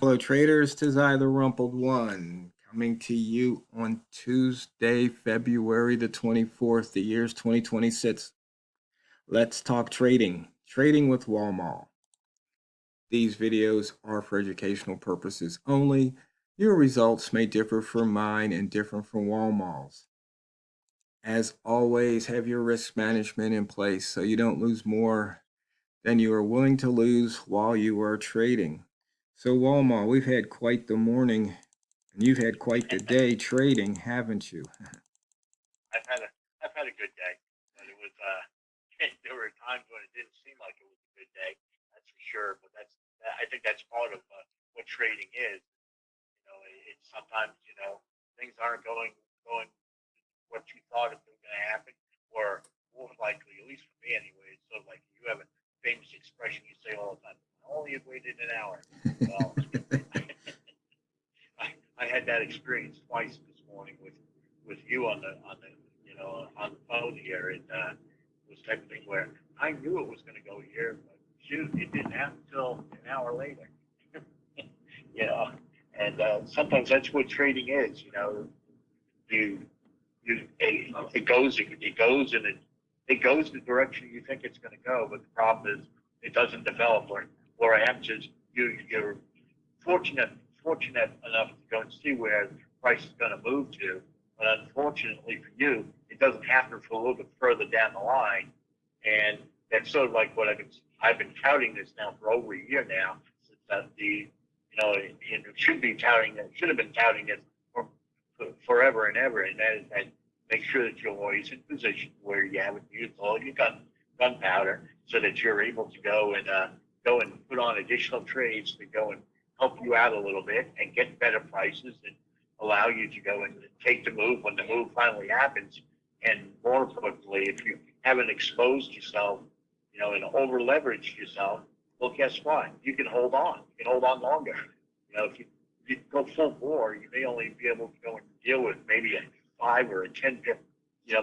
Hello traders, tis I, the Rumpled One, coming to you on Tuesday, February the 24th, the year's 2026. Let's talk trading. Trading with Walmal. These videos are for educational purposes only. Your results may differ from mine and different from Walmal's. As always, have your risk management in place so you don't lose more than you are willing to lose while you are trading. So Walmart, we've had quite the morning, and you've had quite the day trading, haven't you? I've had a I've had a good day, but it was there were times when it didn't seem like it was a good day. That's for sure. But I think that's part of what trading is. It's sometimes things aren't going what you thought it was going to happen, or more likely, at least for me anyway. So like you have a famous expression you say all the time: "I only have waited an hour." Well, I had that experience twice this morning with you on the on the phone here, and it was type of thing where I knew it was going to go here, but shoot, it didn't happen until an hour later. you know, and sometimes that's what trading is. You it goes the direction you think it's going to go, but the problem is it doesn't develop, or answers you're fortunate fortunate enough to go and see where the price is going to move to, but unfortunately for you, it doesn't happen for a little bit further down the line, and that's sort of like what I've been touting this now for over a year now, since that it should have been touting it for forever and ever, and that is that make sure that you're always in position where you haven't used all your gunpowder, so that you're able to go and put on additional trades to go and help you out a little bit and get better prices and allow you to go and take the move when the move finally happens. And more importantly, if you haven't exposed yourself, and over leveraged yourself, well, guess what? You can hold on. You can hold on longer. If you go full bore, you may only be able to go and deal with maybe a 5 or a 10 pip,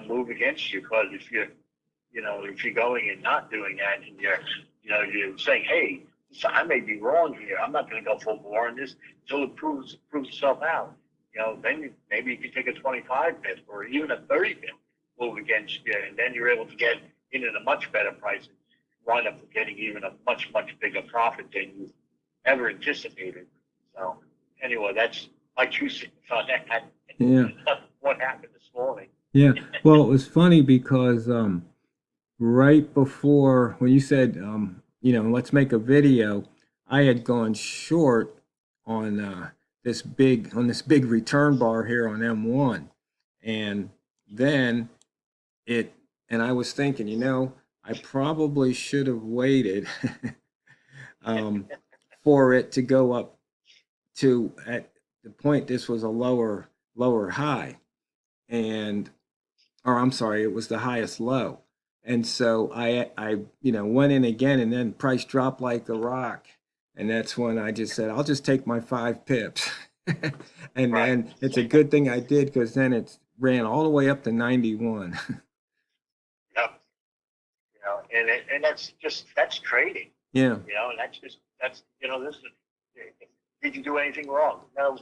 move against you. Because if you're going and not doing that, and you're saying, hey, so I may be wrong here. I'm not going to go full bore on this until it proves itself out. Then maybe you can take a 25 pip or even a 30 pip move against you, and then you're able to get in at a much better price and wind up getting even a much bigger profit than you ever anticipated. So anyway, that's my two cents on that. Yeah. What happened this morning? Yeah. Well, it was funny because right before when you said let's make a video, I had gone short on this big return bar here on M1, and then it and I was thinking, I probably should have waited for it to go up to at the point this was a lower high, and or I'm sorry, it was the highest low. And so I went in again, and then price dropped like a rock. And that's when I just said, I'll just take my 5 pips. And Right. then it's a good thing I did, because then it ran all the way up to 91. Yep. And that's trading. Yeah. And this is. Did you do anything wrong? No.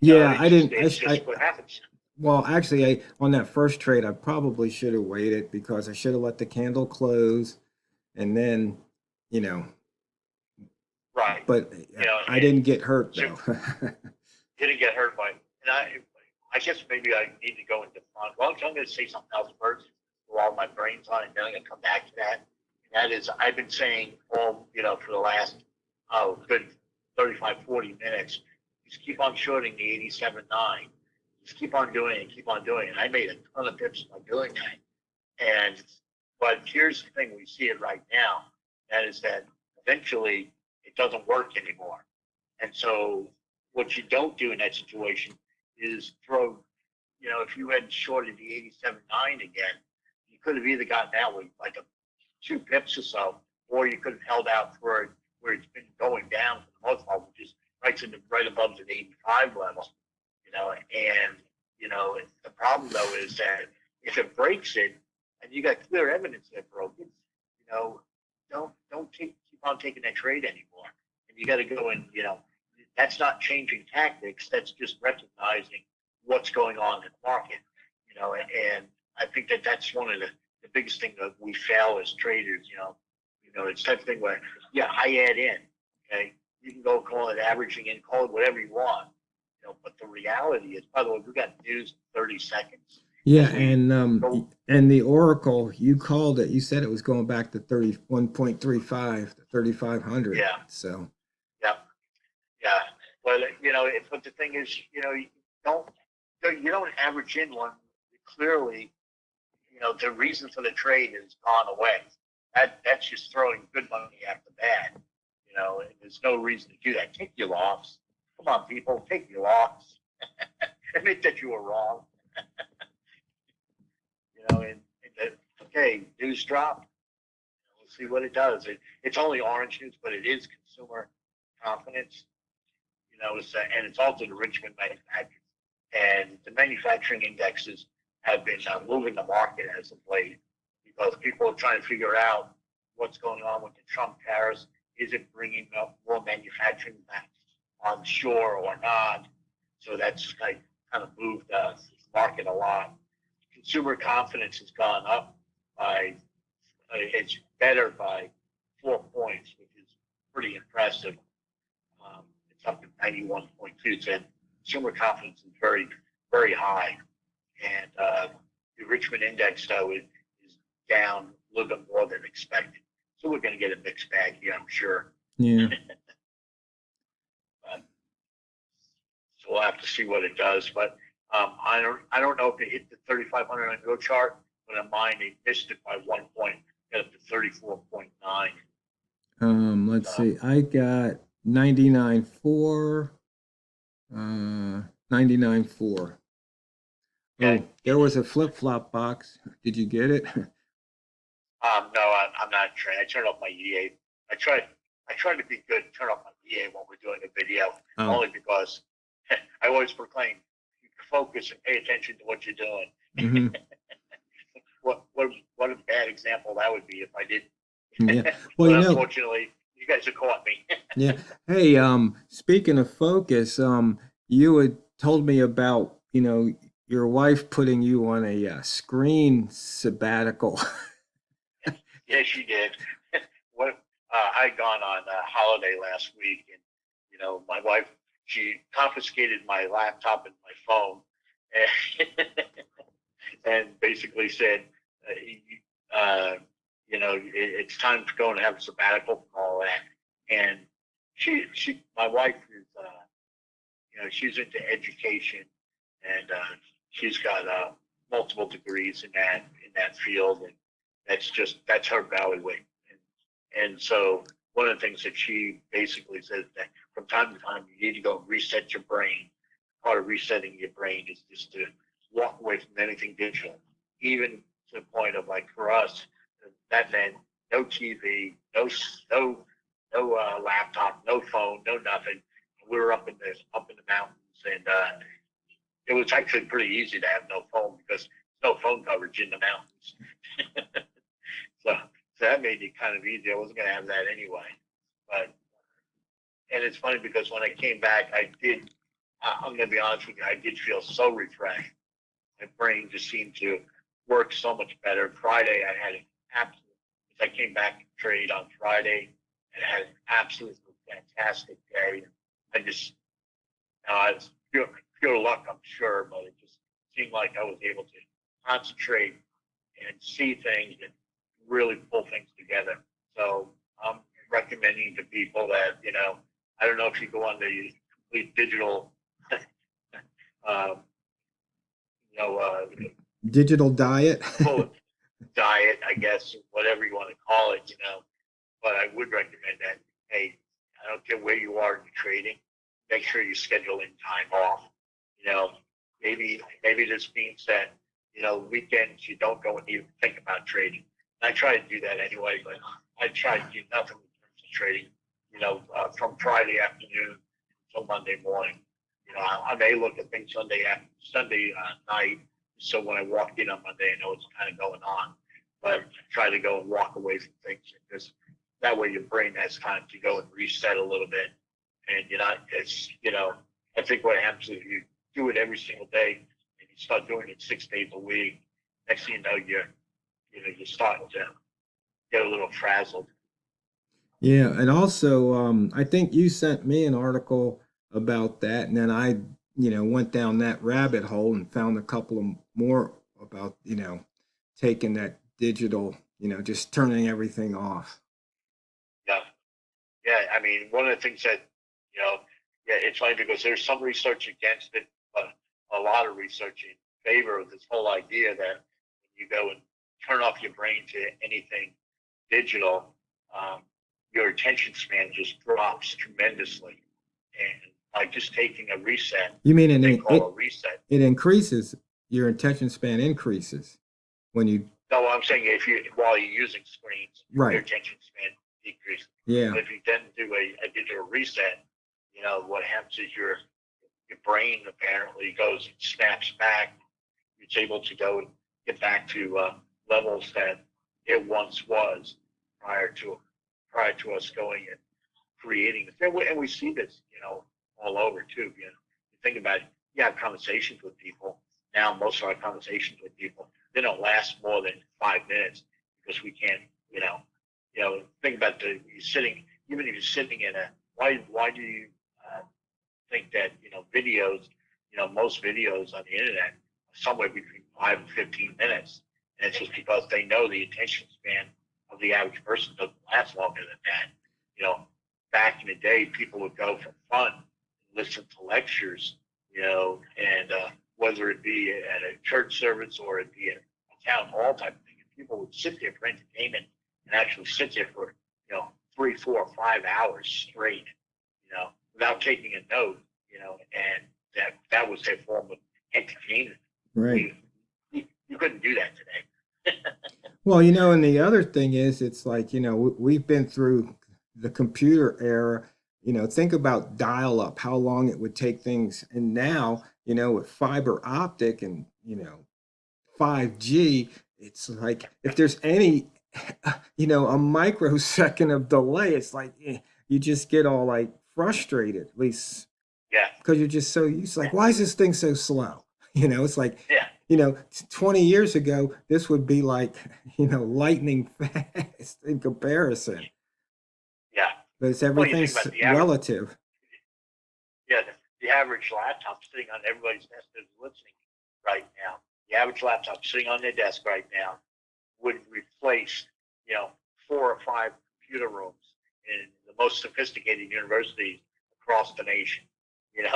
Yeah, I didn't. It's just what happens. Well, actually, on that first trade, I probably should have waited, because I should have let the candle close, and then, you know, Right. but I And didn't get hurt so though. didn't get hurt by. And I guess maybe I need to go into front. Well, I'm going to say something else first while my brain's on it. Then I'm going to come back to that. And that is, I've been saying for the last good 35, 40 minutes, just keep on shorting the 87.9. Just keep on doing it, keep on doing it. And I made a ton of pips by doing that. But here's the thing: we see it right now. That is that eventually it doesn't work anymore. And so what you don't do in that situation is throw, if you had shorted the 87.9 again, you could have either gotten out with like a 2 pips or so, or you could have held out for it where it's been going down for the most part, which is right above the 85 level, and the problem though is that if it breaks it and you got clear evidence that it broke it, don't keep on taking that trade anymore. You got to go and, that's not changing tactics. That's just recognizing what's going on in the market, and I think that that's one of the biggest thing that we fail as traders, it's that thing where, yeah, I add in, okay, you can go call it averaging in, call it whatever you want, but the reality is, by the way, we got news in 30 seconds. Yeah, Go, and the Oracle, you called it. You said it was going back to 31.35 to 3,500. yeah, So yeah, yeah. But but the thing is, don't you don't average in one. Clearly, the reason for the trade has gone away. That's just throwing good money after bad. And there's no reason to do that. Take your loss. Come on, people, take your loss. Admit that you were wrong. Okay, news drop. We'll see what it does. It's only orange news, but it is consumer confidence. And it's also the Richmond manufacturers. And the manufacturing indexes have been moving the market as of late because people are trying to figure out what's going on with the Trump tariffs. Is it bringing up more manufacturing back on shore or not? So that's kind of moved the market a lot. Consumer confidence has gone up by, it's better by 4 points, which is pretty impressive. It's up to 91.2. And consumer confidence is very, very high. And the Richmond index, though, is down a little bit more than expected. So we're going to get a mixed bag here, I'm sure. yeah. So we'll have to see what it does. But I don't know if it hit the 3,500 on your chart, but on mine they missed it by 1 point, got up to 34.9. Let's see. I got 99.4, 99.4. Okay. Oh, there was a flip-flop box. Did you get it? No, I'm not trained. I turned off my EA. I try to be good. Turn off my EA when we're doing a video, only because I always proclaim focus and pay attention to what you're doing. Mm-hmm. What a bad example that would be if I did. Yeah. Well, but unfortunately, you guys have caught me. Yeah. Hey, speaking of focus, you had told me about, your wife putting you on a screen sabbatical. Yes, she did. I'd gone on a holiday last week, and my wife, she confiscated my laptop and my phone, and, and basically said, it's time to go and have a sabbatical from all that. And my wife is, she's into education, and she's got multiple degrees in that field, and that's her bailiwick. And so one of the things that she basically says that from time to time you need to go reset your brain. Part of resetting your brain is just to walk away from anything digital, even to the point of, like, for us, that meant no TV, no laptop, no phone, no nothing. We were up in the mountains, and it was actually pretty easy to have no phone because there's no phone coverage in the mountains. so that made it kind of easy. I wasn't going to have that anyway. And it's funny because when I came back, I'm going to be honest with you, I did feel so refreshed. My brain just seemed to work so much better. Friday, I had an absolute, I came back to trade on Friday and had an absolutely fantastic day. I just, it's pure luck, I'm sure, but it just seemed like I was able to concentrate and see things and really pull things together. So I'm recommending to people that, I don't know if you go on the complete digital, Digital diet. diet, I guess, whatever you want to call it, but I would recommend that, hey, I don't care where you are in trading, make sure you schedule in time off. Maybe this means that, weekends you don't go and even think about trading. I try to do that anyway, but I try to do nothing in terms of trading, from Friday afternoon until Monday morning. I may look at things Sunday night, so when I walk in on Monday, I know what's kind of going on. But I try to go and walk away from things and just that way your brain has time to go and reset a little bit. And you're not, it's, I think what happens is you do it every single day and you start doing it 6 days a week. Next thing you know, you're starting to get a little frazzled. Yeah, and also, I think you sent me an article about that, and then I, went down that rabbit hole and found a couple of more about, taking that digital, just turning everything off. Yeah. Yeah. I mean, one of the things that, you know, yeah, it's funny because there's some research against it, but a lot of research in favor of this whole idea that when you go and turn off your brain to anything digital, um, your attention span just drops tremendously. And like just taking a reset, You mean what they it call it a reset. it increases, your attention span increases when you, No, I'm saying if you while you're using screens, your right? attention span decreases. Yeah, But if you then do a digital reset, what happens is your brain apparently goes and snaps back. It's able to go and get back to levels that it once was prior to prior to us going and creating this. And we see this, all over too. You think about it, you have conversations with people. Now, most of our conversations with people, they don't last more than 5 minutes because we can't, think about you're sitting, even if you're sitting in why do you uh, think that, videos, most videos on the internet are somewhere between 5 and 15 minutes. And it's just because they know the attention span of the average person doesn't last longer than that. You know, back in the day, people would go for fun, listen to lectures, and whether it be at a church service or it be at a town hall type of thing, and people would sit there for entertainment and actually sit there for, 3, 4, 5 hours straight, without taking a note, and that was their form of entertainment. right. You couldn't do that today. Well, and the other thing is, it's like, we've been through the computer era. Think about dial up, how long it would take things. And now, with fiber optic and, 5G, it's like if there's any, a microsecond of delay, it's like you just get all like frustrated, at least Yeah, because you're just so used. Like, why is this thing so slow? It's like, yeah, 20 years ago, this would be like, lightning fast in comparison. yeah. But it's Well, you think about everything's relative. the average laptop sitting on everybody's desk is listening right now. The average laptop sitting on their desk right now would replace, you know, 4 or 5 computer rooms in the most sophisticated universities across the nation. And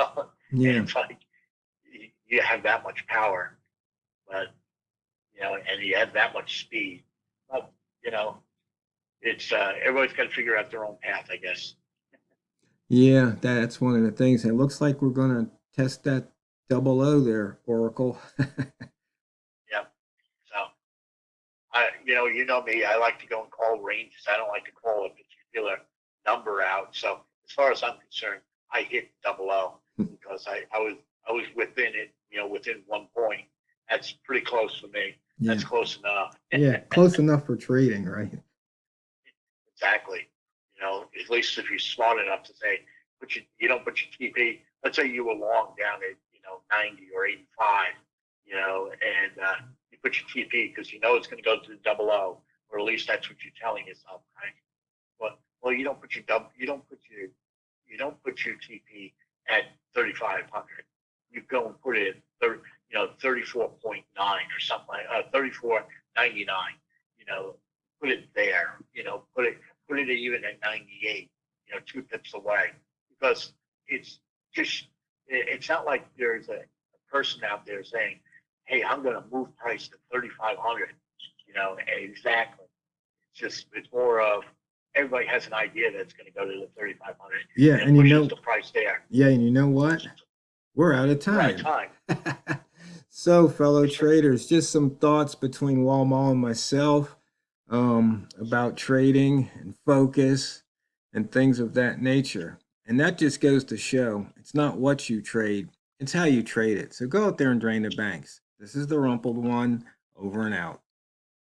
Yeah. it's like you have that much power, but and you have that much speed. But you know, it's everybody's got to figure out their own path, I guess. Yeah, that's one of the things. And it looks like we're going to test that double O there, Oracle. Yeah. So you know me. I like to go and call ranges. I don't like to call a particular number out. So as far as I'm concerned, I hit double O because I was within it. Within 1 point. That's pretty close for me. Yeah. That's close enough. Yeah. Close enough for trading, right? Exactly. At least if you're smart enough to say, you don't put your TP. Let's say you were long down at 90 or 85, and you put your TP because it's going to go to the double O, or at least that's what you're telling yourself, right? Well, you don't put your TP at 3,500. You go and put it at 34.9 or something like 34.99. Put it there. Put it even at 98. 2 pips away, because it's just it's not like there's a person out there saying, "Hey, I'm going to move price to 3,500." Exactly. It's more of everybody has an idea that it's going to go to the 3,500 Yeah. and And pushes the price there. yeah. And you know what? We're out of We're out of time. time. So, fellow traders, just some thoughts between Walmal and myself about trading and focus and things of that nature. And that just goes to show it's not what you trade, it's how you trade it. So go out there and drain the banks. This is the Rumpled One, over and out.